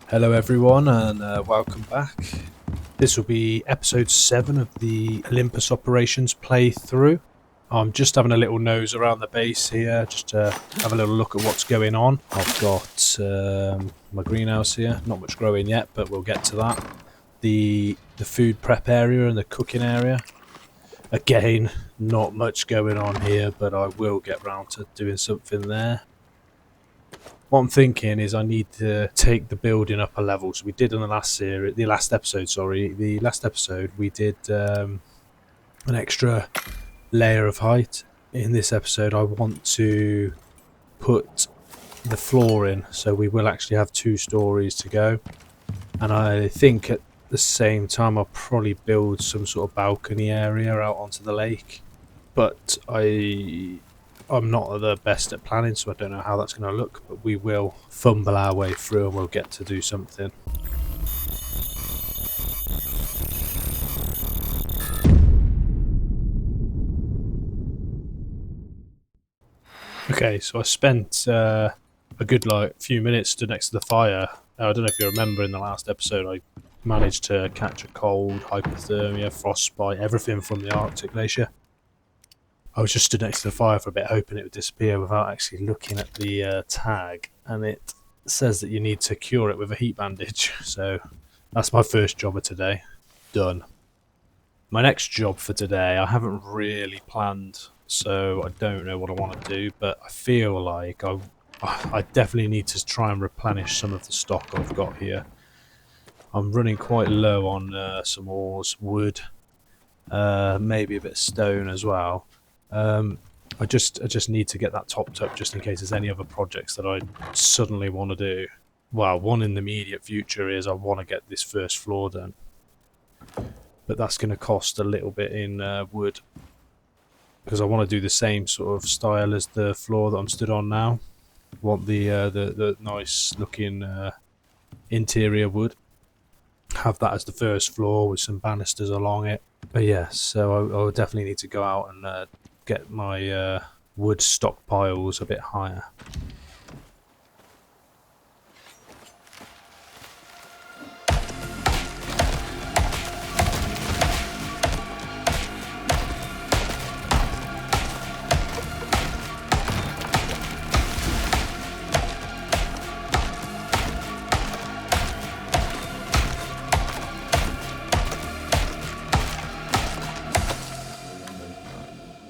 Hello everyone and welcome back. This will be episode 7 of the Olympus Operations playthrough. I'm just having a little nose around the base here, just to have a little look at what's going on. I've got my greenhouse here, not much growing yet, but we'll get to that. The food prep area and the cooking area. Again, not much going on here, but I will get round to doing something there. What I'm thinking is I need to take the building up a level. So we did in the last episode we did an extra layer of height. In this episode I want to put the floor in, so we will actually have 2 stories to go, and I think at the same time I'll probably build some sort of balcony area out onto the lake, but I'm not the best at planning, so I don't know how that's going to look, but we will fumble our way through and we'll get to do something. Okay, so I spent a good few minutes stood next to the fire. I don't know if you remember in the last episode I managed to catch a cold, hypothermia, frostbite, everything from the Arctic glacier. I was just stood next to the fire for a bit, hoping it would disappear without actually looking at the tag, and it says that you need to cure it with a heat bandage. So that's my first job of today. Done. My next job for today, I haven't really planned, so I don't know what I want to do, but I feel like I definitely need to try and replenish some of the stock I've got here. I'm running quite low on some ores, wood, maybe a bit of stone as well. I just need to get that topped up just in case there's any other projects that I suddenly want to do. Well, one in the immediate future is I want to get this first floor done, but that's going to cost a little bit in wood, because I want to do the same sort of style as the floor that I'm stood on now. Want the nice looking interior wood. Have that as the first floor with some banisters along it. But yeah, so I will definitely need to go out and get my wood stockpiles a bit higher.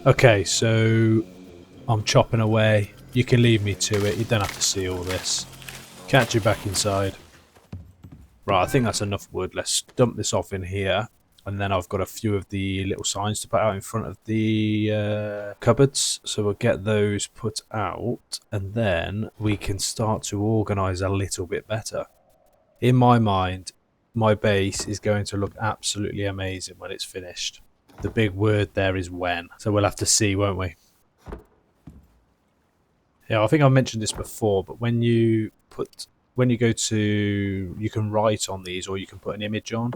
Okay, so I'm chopping away. You can leave me to it. You don't have to see all this. Catch you back inside. Right, I think that's enough wood. Let's dump this off in here. And then I've got a few of the little signs to put out in front of the cupboards. So we'll get those put out. And then we can start to organise a little bit better. In my mind, my base is going to look absolutely amazing when it's finished. The big word there is when. So we'll have to see, won't we? Yeah, I think I mentioned this before, but when you go to, you can write on these or you can put an image on.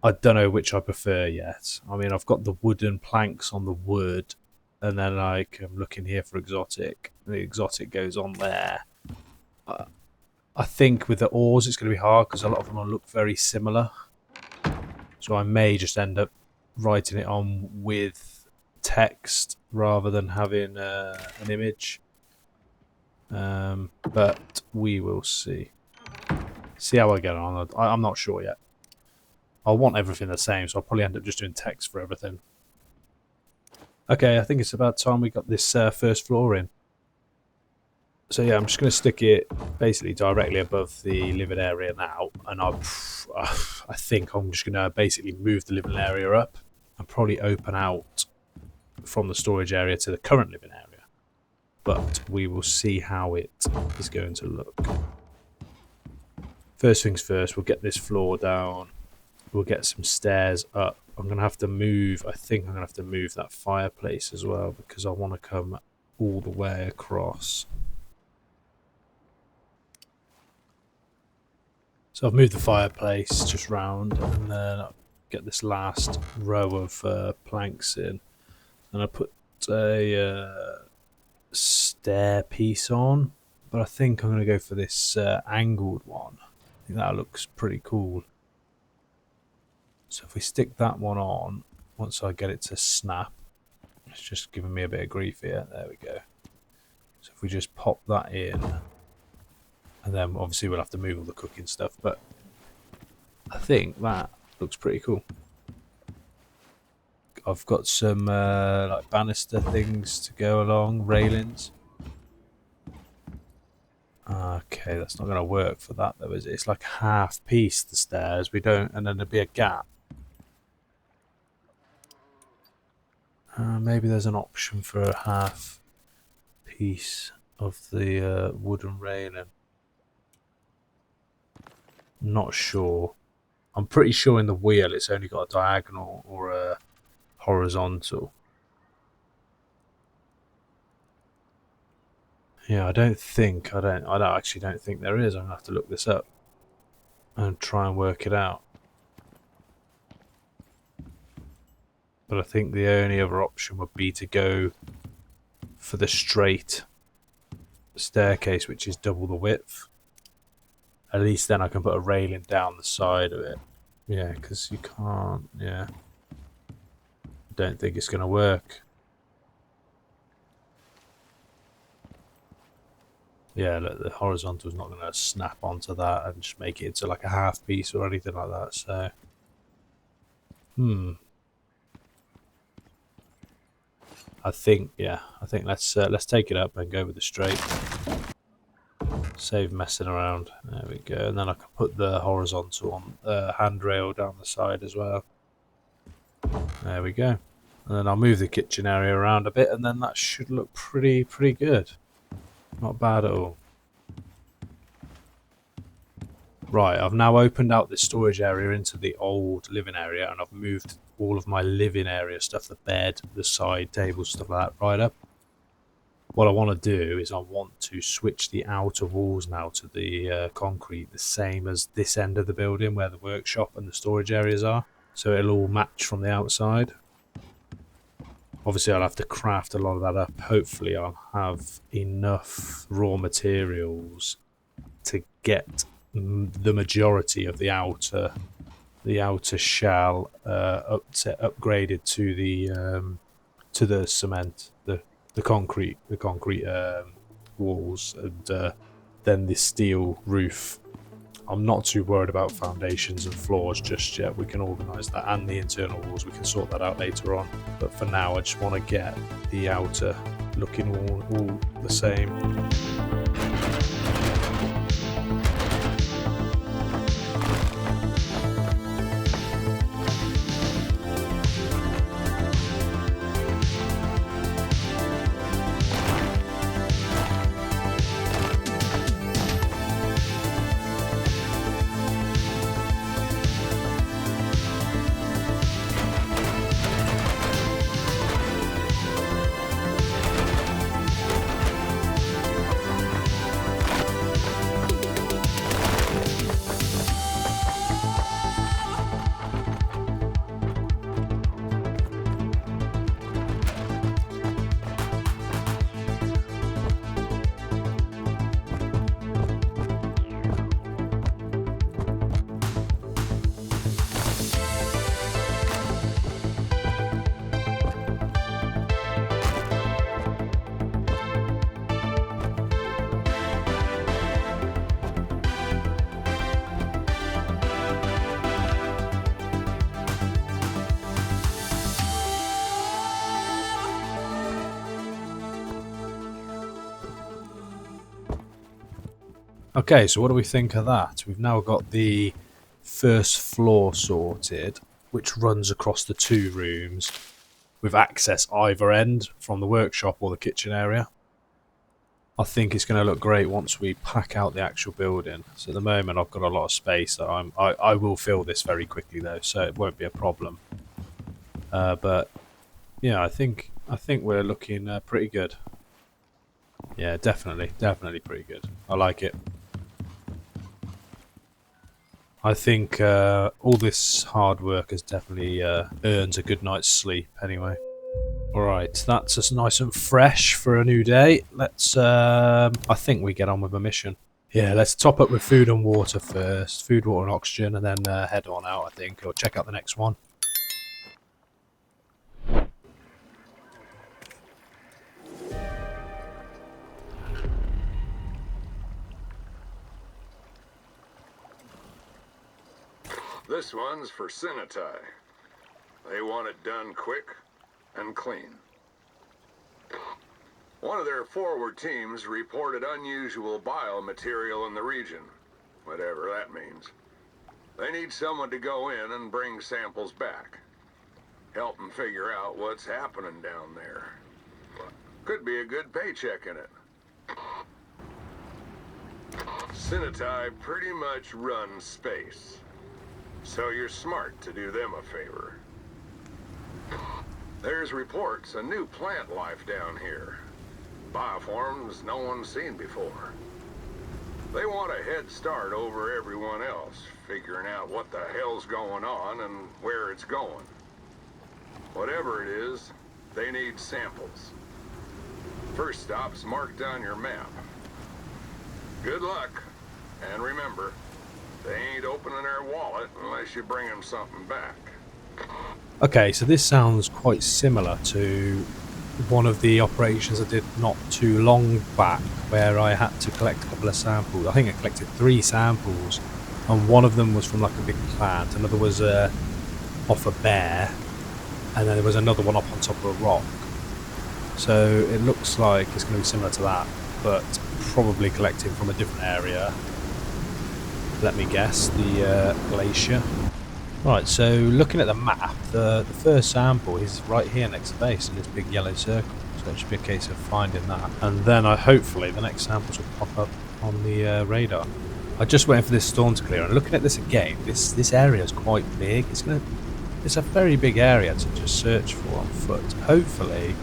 I don't know which I prefer yet. I mean, I've got the wooden planks on the wood, and then I'm looking here for exotic. The exotic goes on there. I think with the ores it's going to be hard because a lot of them will look very similar. So I may just end up writing it on with text rather than having an image. But we will see. See how I get on. I'm not sure yet. I want everything the same, so I'll probably end up just doing text for everything. Okay, I think it's about time we got this first floor in. So yeah, I'm just going to stick it basically directly above the living area now, and I think I'm just going to basically move the living area up and probably open out from the storage area to the current living area. But we will see how it is going to look. First things first, we'll get this floor down. We'll get some stairs up. I'm going to have to move, I think I'm going to have to move that fireplace as well, because I want to come all the way across. So I've moved the fireplace just round, and then I'll get this last row of planks in, and I put a stair piece on, but I think I'm going to go for this angled one. I think that looks pretty cool. So if we stick that one on, once I get it to snap, it's just giving me a bit of grief here. There we go. So if we just pop that in, and then obviously we'll have to move all the cooking stuff, but I think that looks pretty cool. I've got some like banister things to go along, railings. Okay, that's not going to work for that though, is it? It's like half piece, the stairs. We don't, and then there'd be a gap. Maybe there's an option for a half piece of the wooden railing. Not sure. I'm pretty sure in the wheel it's only got a diagonal or a horizontal. Yeah, I don't actually don't think there is. I'm gonna have to look this up and try and work it out. But I think the only other option would be to go for the straight staircase, which is double the width. At least then I can put a railing down the side of it. Yeah, because you can't, yeah. Don't think it's going to work. Yeah, look, the horizontal's not going to snap onto that and just make it into like a half piece or anything like that, so... I think let's take it up and go with the straight. Save messing around. There we go. And then I can put the horizontal on the handrail down the side as well. There we go. And then I'll move the kitchen area around a bit, and then that should look pretty good. Not bad at all. Right, I've now opened out the storage area into the old living area, and I've moved all of my living area stuff, the bed, the side table, stuff like that, right up. What I want to do is I want to switch the outer walls now to the concrete, the same as this end of the building where the workshop and the storage areas are. So it'll all match from the outside. Obviously I'll have to craft a lot of that up. Hopefully I'll have enough raw materials to get the majority of the outer shell upgraded to the cement, the concrete walls, and then the steel roof. I'm not too worried about foundations and floors just yet. We can organise that, and the internal walls, we can sort that out later on. But for now I just want to get the outer looking all the same. Okay, so what do we think of that? We've now got the first floor sorted, which runs across the 2 rooms with access either end from the workshop or the kitchen area. I think it's going to look great once we pack out the actual building. So at the moment I've got a lot of space. I will fill this very quickly though, so it won't be a problem. But yeah, I think we're looking pretty good. Yeah, definitely pretty good. I like it. I think all this hard work has definitely earned a good night's sleep anyway. Alright, that's us nice and fresh for a new day. Let's, I think we get on with a mission. Yeah, let's top up with food and water first. Food, water and oxygen, and then head on out, I think, or check out the next one. This one's for Sinitai. They want it done quick and clean. One of their forward teams reported unusual biomaterial in the region, whatever that means. They need someone to go in and bring samples back. Help them figure out what's happening down there. Could be a good paycheck in it. Sinitai pretty much runs space, so you're smart to do them a favor. There's reports of new plant life down here. Bioforms no one's seen before. They want a head start over everyone else, figuring out what the hell's going on and where it's going. Whatever it is, they need samples. First stop's marked on your map. Good luck, and remember, they ain't opening their wallet unless you bring them something back. Okay, so this sounds quite similar to one of the operations I did not too long back, where I had to collect a couple of samples. I think I collected 3 samples, and one of them was from like a big plant, another was off a bear, and then there was another one up on top of a rock. So it looks like it's going to be similar to that, but probably collecting from a different area. Let me guess, the glacier. Right, so looking at the map, the first sample is right here next to base in this big yellow circle. So it should be a case of finding that. And then hopefully the next samples will pop up on the radar. I'm just waiting for this storm to clear. And looking at this again, this area is quite big. It's a very big area to just search for on foot. Hopefully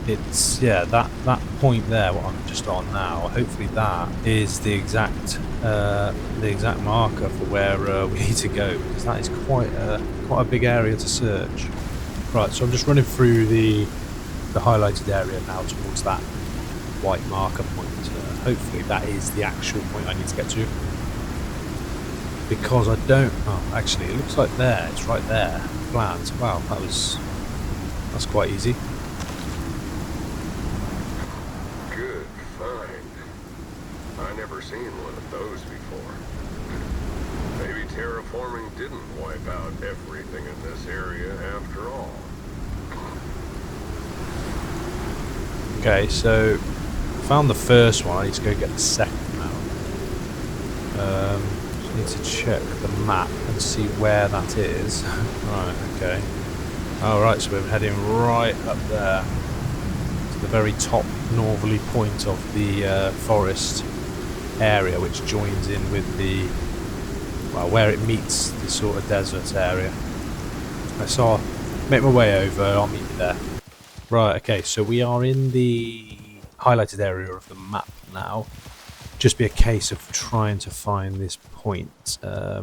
it's, yeah, that point there, what I'm just on now, hopefully that is the exact marker for where we need to go, because that is quite a big area to search. Right, so I'm just running through the highlighted area now towards that white marker point. Hopefully that is the actual point I need to get to, because I don't, oh actually it looks like there, it's right there, plant. Wow, that's quite easy. Seen one of those before. Maybe terraforming didn't wipe out everything in this area after all. Okay, so found the first one. I need to go get the second now. Just need to check the map and see where that is. Right, okay. Alright, so we're heading right up there to the very top northerly point of the forest area, which joins in with the, well, where it meets the sort of desert area. So I'll make my way over, I'll meet you there. Right, okay, so we are in the highlighted area of the map now. Just be a case of trying to find this point. I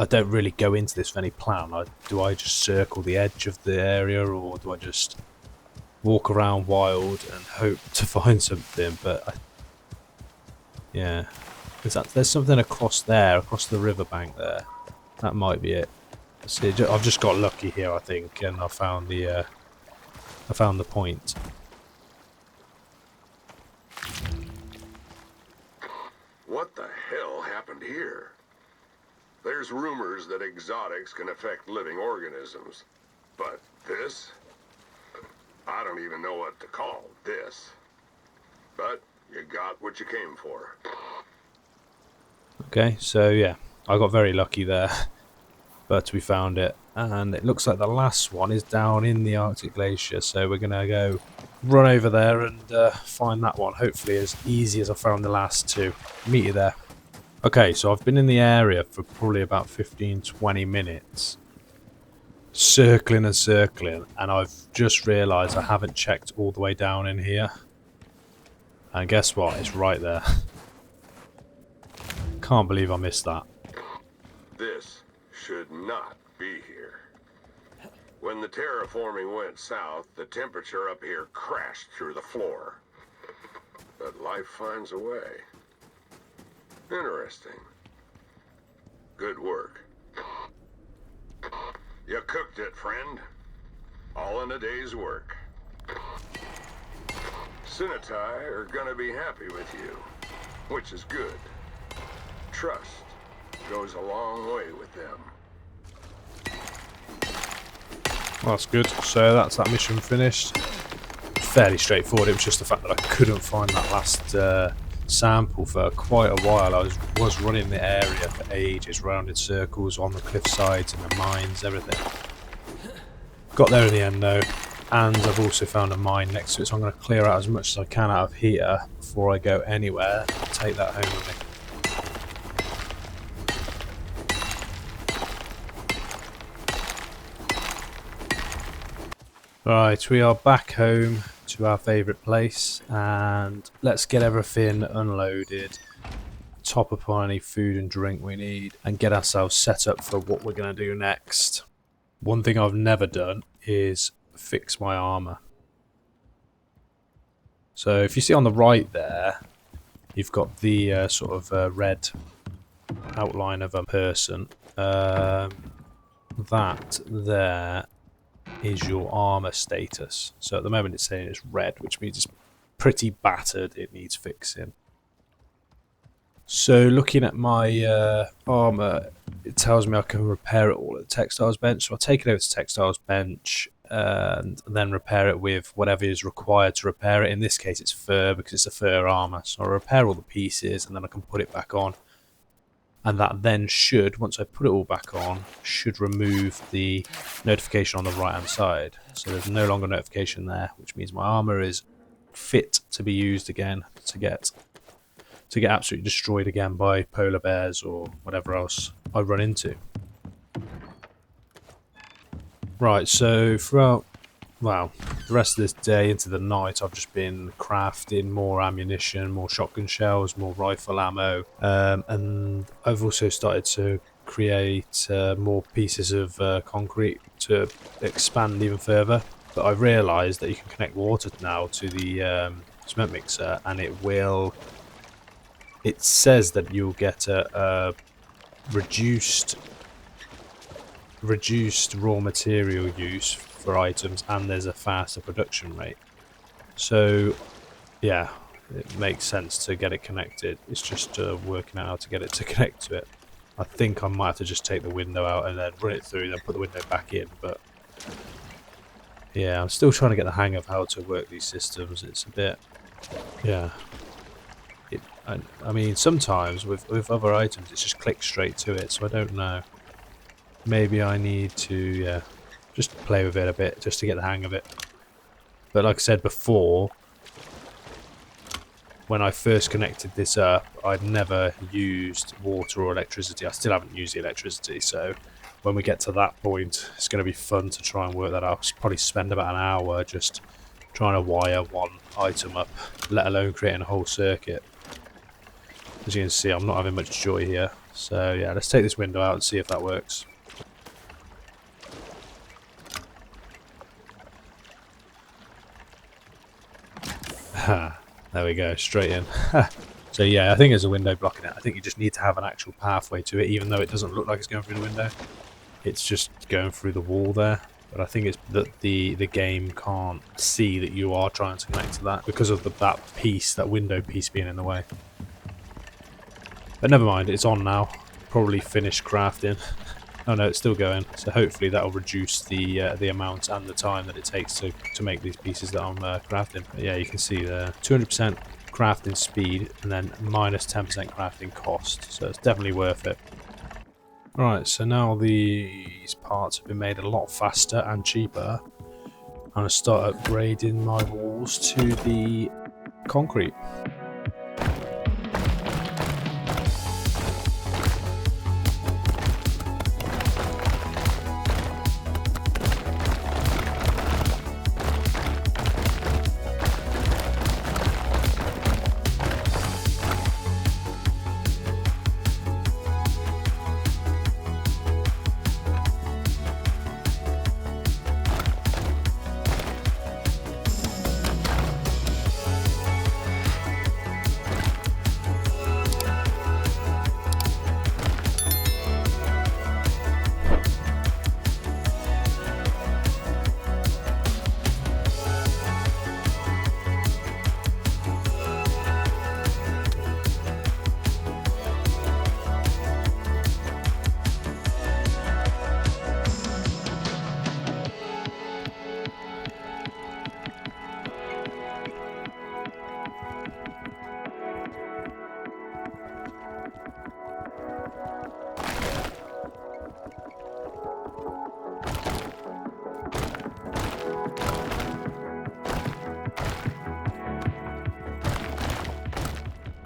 don't really go into this with any plan. Do I just circle the edge of the area, or do I just walk around wild and hope to find something? But yeah, there's something across there, across the riverbank there. That might be it. See, I've just got lucky here, I think, and I found the point. What the hell happened here? There's rumors that exotics can affect living organisms, but this? I don't even know what to call this. But you got what you came for. Okay, so yeah, I got very lucky there. But we found it. And it looks like the last one is down in the Arctic Glacier. So we're going to go run over there and find that one. Hopefully as easy as I found the last 2. Meet you there. Okay, so I've been in the area for probably about 15-20 minutes. Circling and circling, and I've just realised I haven't checked all the way down in here. And guess what? It's right there. Can't believe I missed that. This should not be here. When the terraforming went south, the temperature up here crashed through the floor. But life finds a way. Interesting. Good work. You cooked it, friend. All in a day's work. Sinitai are gonna be happy with you, which is good. Trust goes a long way with them. Well, that's good. So that's that mission finished. Fairly straightforward. It was just the fact that I couldn't find that last sample for quite a while. I was running the area for ages, round in circles on the cliff sides and the mines, everything. Got there in the end though, and I've also found a mine next to it, so I'm going to clear out as much as I can out of here before I go anywhere and take that home with me. Right, we are back home to our favourite place, and let's get everything unloaded, top up on any food and drink we need, and get ourselves set up for what we're going to do next. One thing I've never done is fix my armour. So if you see on the right there, you've got the sort of red outline of a person. That there is your armor status. So at the moment it's saying it's red, which means it's pretty battered, it needs fixing. So looking at my armor, it tells me I can repair it all at the textiles bench. So I'll take it over to textiles bench and then repair it with whatever is required to repair it. In this case it's fur, because it's a fur armor. So I'll repair all the pieces and then I can put it back on. And that then should, once I put it all back on, should remove the notification on the right hand side. So there's no longer notification there, which means my armor is fit to be used again to get absolutely destroyed again by polar bears or whatever else I run into. Right, so throughout, well, the rest of this day into the night, I've just been crafting more ammunition, more shotgun shells, more rifle ammo, and I've also started to create more pieces of concrete to expand even further. But I've realised that you can connect water now to the cement mixer, and it says that you'll get a reduced raw material use for items, and there's a faster production rate. So yeah, it makes sense to get it connected. It's just working out how to get it to connect to it. I think I might have to just take the window out and then run it through, then put the window back in. But yeah, I'm still trying to get the hang of how to work these systems. It's a bit, yeah. I mean, sometimes with other items, it's just click straight to it. So I don't know. Maybe I need to just play with it a bit, just to get the hang of it. But like I said before, when I first connected this up, I'd never used water or electricity. I still haven't used the electricity, so when we get to that point, it's going to be fun to try and work that out. I'll probably spend about an hour just trying to wire one item up, let alone creating a whole circuit. As you can see, I'm not having much joy here. So yeah, let's take this window out and see if that works. There we go, straight in. So yeah, I think there's a window blocking it. I think you just need to have an actual pathway to it, even though it doesn't look like it's going through the window. It's just going through the wall there. But I think it's that the game can't see that you are trying to connect to that because of that window piece being in the way. But never mind, it's on now. Probably finished crafting. Oh no, it's still going. So hopefully that'll reduce the amount and the time that it takes to make these pieces that I'm crafting. But yeah, you can see there, 200% crafting speed and then minus 10% crafting cost. So it's definitely worth it. Right, so now these parts have been made a lot faster and cheaper. I'm going to start upgrading my walls to the concrete.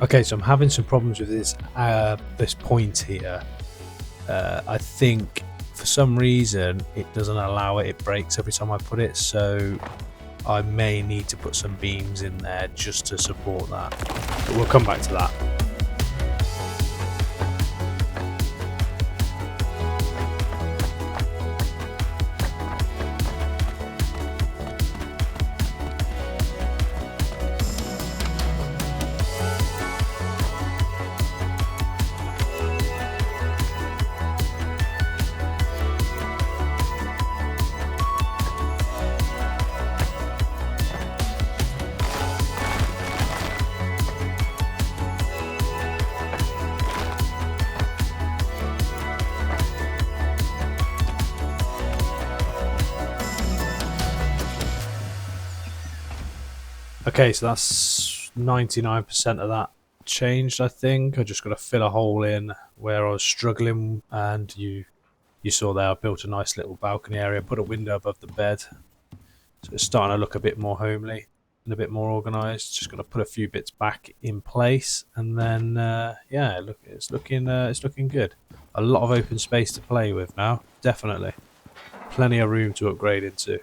Okay, so I'm having some problems with this point here. I think for some reason it doesn't allow it. It breaks every time I put it, so I may need to put some beams in there just to support that. But we'll come back to that. Okay, so that's 99% of that changed, I think. I just got to fill a hole in where I was struggling, and you saw there I built a nice little balcony area, put a window above the bed. So it's starting to look a bit more homely and a bit more organised. Just got to put a few bits back in place, and then yeah, look, it's looking good. A lot of open space to play with now, definitely. Plenty of room to upgrade into.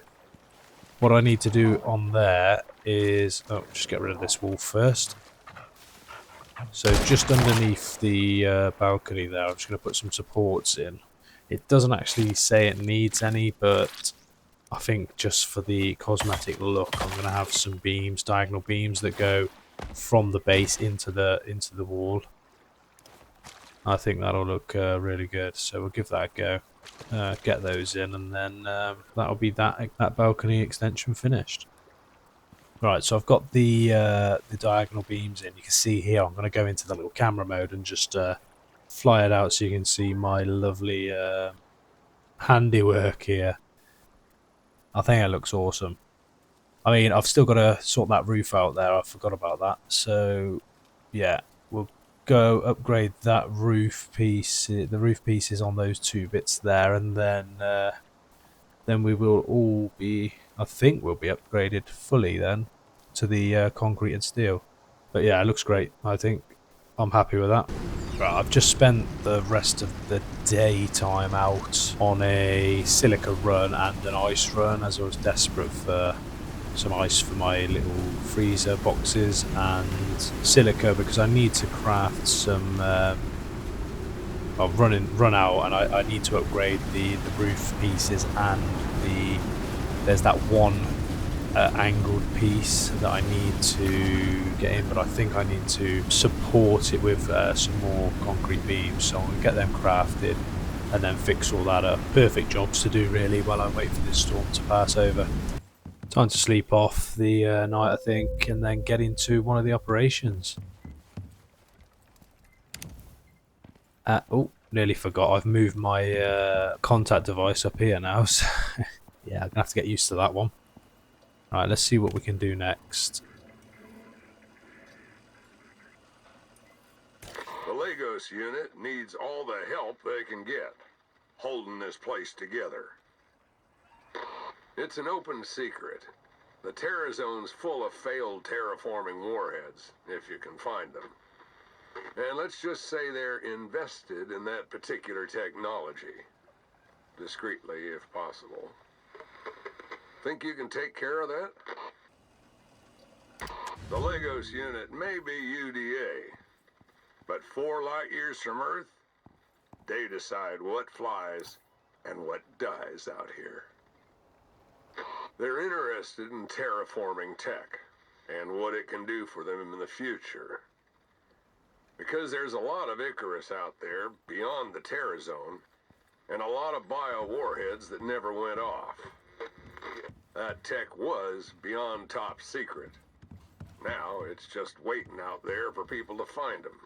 What I need to do on there is, just get rid of this wall first. So just underneath the balcony there, I'm just going to put some supports in. It doesn't actually say it needs any, but I think just for the cosmetic look, I'm going to have some beams, diagonal beams that go from the base into the wall. I think that'll look really good, so we'll give that a go. Get those in, and then that'll be that balcony extension finished. Right, so I've got the diagonal beams in. You can see here I'm going to go into the little camera mode and just fly it out so you can see my lovely handiwork here. I think it looks awesome. I mean, I've still got to sort that roof out there. I forgot about that. So yeah, we'll go upgrade that roof piece, the roof pieces on those two bits there, and then we will all be, I think we'll be upgraded fully then to the concrete and steel. But yeah, it looks great. I think I'm happy with that. Right, I've just spent the rest of the daytime out on a silica run and an ice run, as I was desperate for some ice for my little freezer boxes, and silica because I need to craft some I've run out, and I need to upgrade the roof pieces, and there's that one angled piece that I need to get in, but I think I need to support it with some more concrete beams, so I'm going to get them crafted and then fix all that up. Perfect jobs to do really while I wait for this storm to pass over. Time to sleep off the night, I think, and then get into one of the operations. Oh, nearly forgot. I've moved my contact device up here now, so yeah, I'm going to have to get used to that one. Alright, let's see what we can do next. The Lagos unit needs all the help they can get, holding this place together. It's an open secret. The Terra Zone's full of failed terraforming warheads, if you can find them. And let's just say they're invested in that particular technology. Discreetly, if possible. Think you can take care of that? The Lagos unit may be UDA, but 4 light years from Earth, they decide what flies and what dies out here. They're interested in terraforming tech and what it can do for them in the future. Because there's a lot of Icarus out there beyond the Terra Zone, and a lot of bio-warheads that never went off. That tech was beyond top secret. Now it's just waiting out there for people to find them.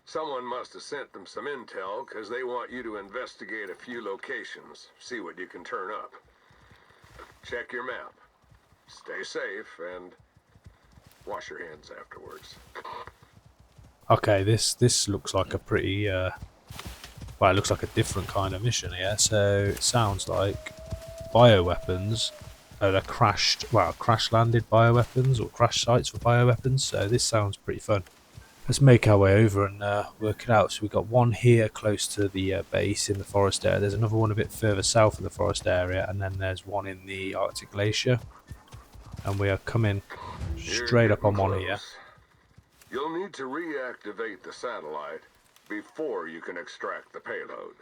Someone must have sent them some intel, because they want you to investigate a few locations, see what you can turn up. Check your map. Stay safe, and wash your hands afterwards. Okay, this looks like a pretty well, it looks like a different kind of mission here. So it sounds like bioweapons they're crash landed bioweapons or crash sites for bioweapons. So this sounds pretty fun. Let's make our way over and work it out. So we've got one here close to the base in the forest area. There's another one a bit further south of the forest area, and then there's one in the Arctic Glacier. And we are coming straight up on one here. You'll need to reactivate the satellite before you can extract the payload.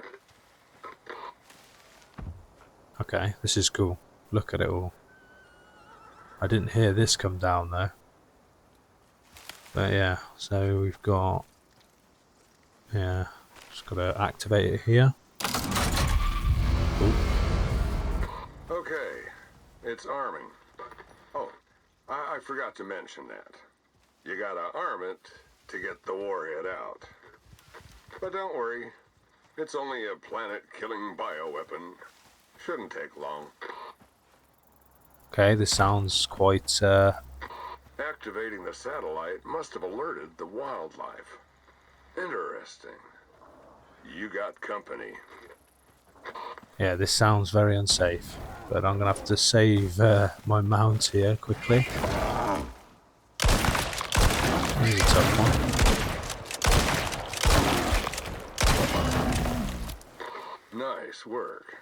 Okay, this is cool. Look at it all. I didn't hear this come down though. But yeah, so we've got... Yeah, just got to activate it here. Ooh. Okay, it's arming. Oh, I forgot to mention that. You gotta arm it to get the warhead out. But don't worry, it's only a planet-killing bioweapon. Shouldn't take long. Okay, this sounds quite... Activating the satellite must have alerted the wildlife. Interesting. You got company. Yeah, this sounds very unsafe. But I'm going to have to save my mount here quickly. Here's a tough one. Nice work.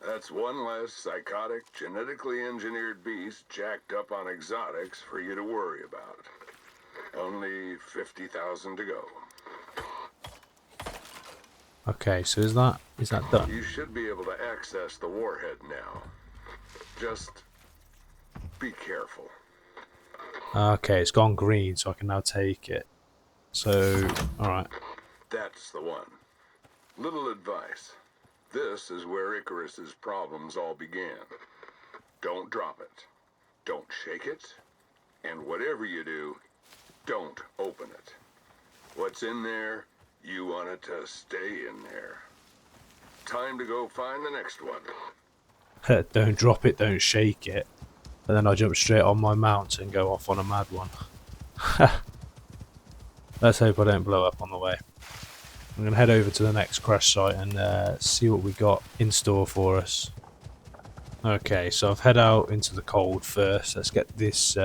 That's one less psychotic, genetically engineered beast jacked up on exotics for you to worry about. Only 50,000 to go. Okay, so is that done? You should be able to access the warhead now. Just be careful. Okay, it's gone green, so I can now take it. So, alright. That's the one. Little advice. This is where Icarus's problems all began. Don't drop it. Don't shake it. And whatever you do, don't open it. What's in there, you want it to stay in there. Time to go find the next one. Don't drop it, don't shake it. And then I jump straight on my mount and go off on a mad one. Let's hope I don't blow up on the way. I'm going to head over to the next crash site and see what we got in store for us. Okay, so I've head out into the cold first. Let's get this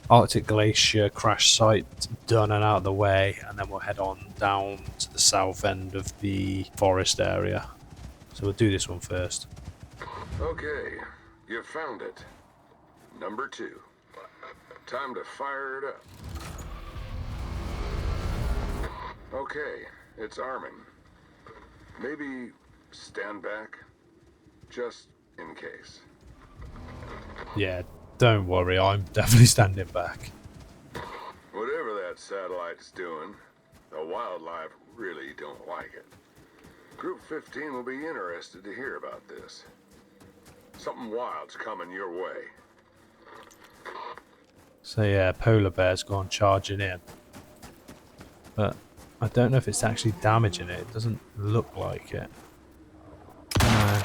Arctic Glacier crash site done and out of the way, and then we'll head on down to the south end of the forest area. So we'll do this one first. Okay, you found it. Number 2. Time to fire it up. Okay, it's arming. Maybe stand back, just in case. Yeah, don't worry, I'm definitely standing back. Whatever that satellite's doing, the wildlife really don't like it. Group 15 will be interested to hear about this. Something wild's coming your way. So yeah, polar bear's gone charging in. But I don't know if it's actually damaging it. It doesn't look like it. No.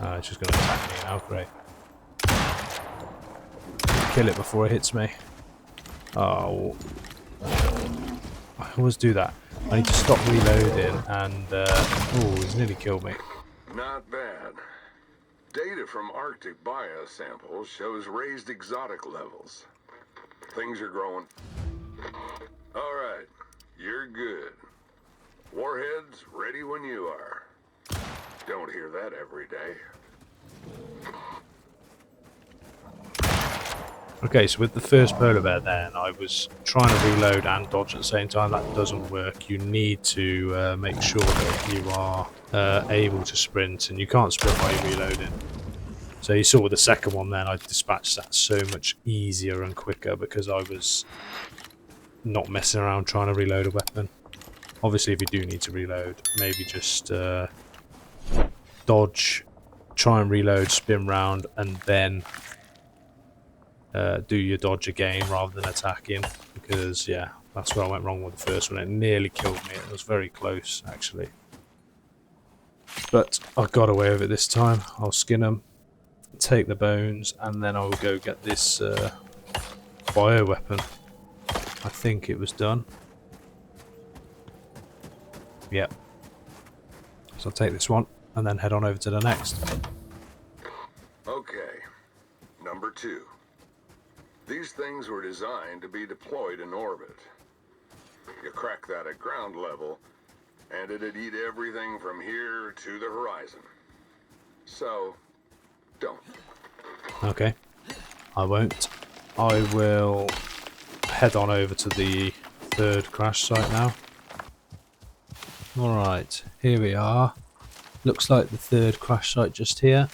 Oh, it's just going to attack me now. Great. Kill it before it hits me. Oh. I always do that. I need to stop reloading and... oh, he's nearly killed me. Not bad. Data from Arctic biosamples shows raised exotic levels. Things are growing. Alright, you're good. Warheads ready when you are. Don't hear that every day. Okay, so with the first polar bear then, I was trying to reload and dodge at the same time. That doesn't work. You need to make sure that you are able to sprint, and you can't sprint while you're reloading. So you saw with the second one then, I dispatched that so much easier and quicker because I was not messing around trying to reload a weapon. Obviously, if you do need to reload, maybe just dodge, try and reload, spin round, and then do your dodge again rather than attacking, because yeah, that's where I went wrong with the first one. It nearly killed me. It was very close actually, but I got away with it this time. I'll skin them, take the bones, and then I'll go get this bio weapon. I think it was done. Yep. So I'll take this one and then head on over to the next. Okay, These things were designed to be deployed in orbit. You crack that at ground level, and it'd eat everything from here to the horizon. So, don't. Okay, I won't. I will head on over to the third crash site now. Alright, here we are. Looks like the third crash site just here.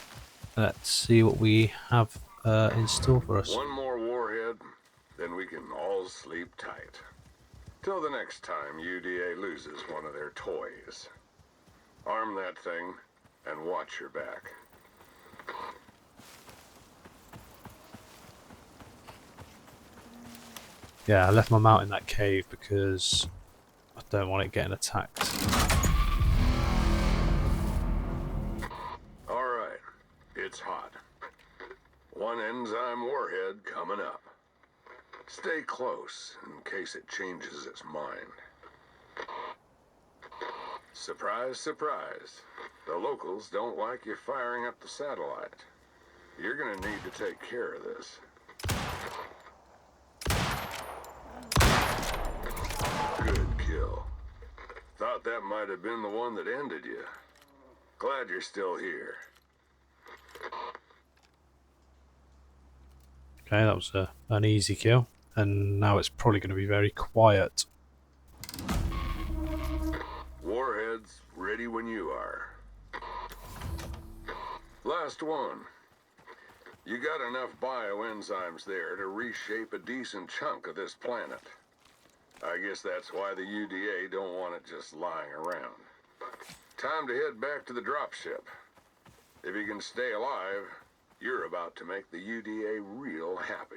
Let's see what we have in store for us. One more warhead, then we can all sleep tight. Till the next time UDA loses one of their toys. Arm that thing and watch your back. Yeah, I left my mount in that cave because I don't want it getting attacked. Alright, it's hot. One enzyme warhead coming up. Stay close in case it changes its mind. Surprise, surprise. The locals don't like you firing up the satellite. You're gonna need to take care of this. Good kill. Thought that might have been the one that ended you. Glad you're still here. Okay, that was an easy kill. And now it's probably going to be very quiet. Warheads ready when you are. Last one. You got enough bioenzymes there to reshape a decent chunk of this planet. I guess that's why the UDA don't want it just lying around. Time to head back to the dropship. If you can stay alive, you're about to make the UDA real happy.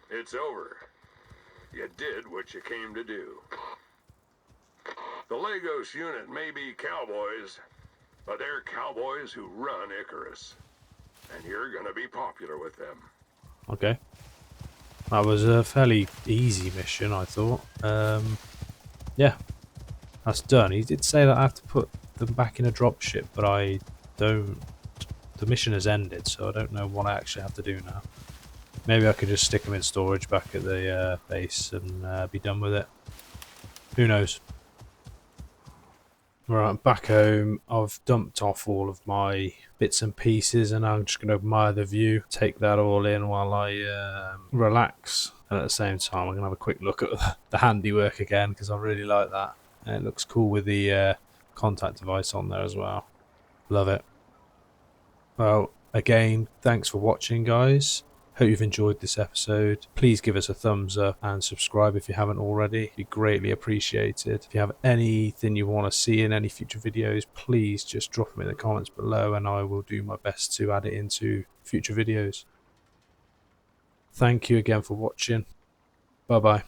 It's over. You did what you came to do. The Lagos unit may be cowboys, but they're cowboys who run Icarus. And you're gonna be popular with them. Okay. That was a fairly easy mission, I thought. Yeah, that's done. He did say that I have to put them back in a dropship, but I don't. The mission has ended, so I don't know what I actually have to do now. Maybe I could just stick them in storage back at the base and be done with it. Who knows? Right, I'm back home. I've dumped off all of my bits and pieces, and I'm just going to admire the view, take that all in while I relax. And at the same time, I'm going to have a quick look at the handiwork again, because I really like that. And it looks cool with the contact device on there as well. Love it. Well, again, thanks for watching, guys. Hope you've enjoyed this episode. Please give us a thumbs up and subscribe if you haven't already. It'd be greatly appreciated. If you have anything you want to see in any future videos, please just drop them in the comments below and I will do my best to add it into future videos. Thank you again for watching. Bye bye.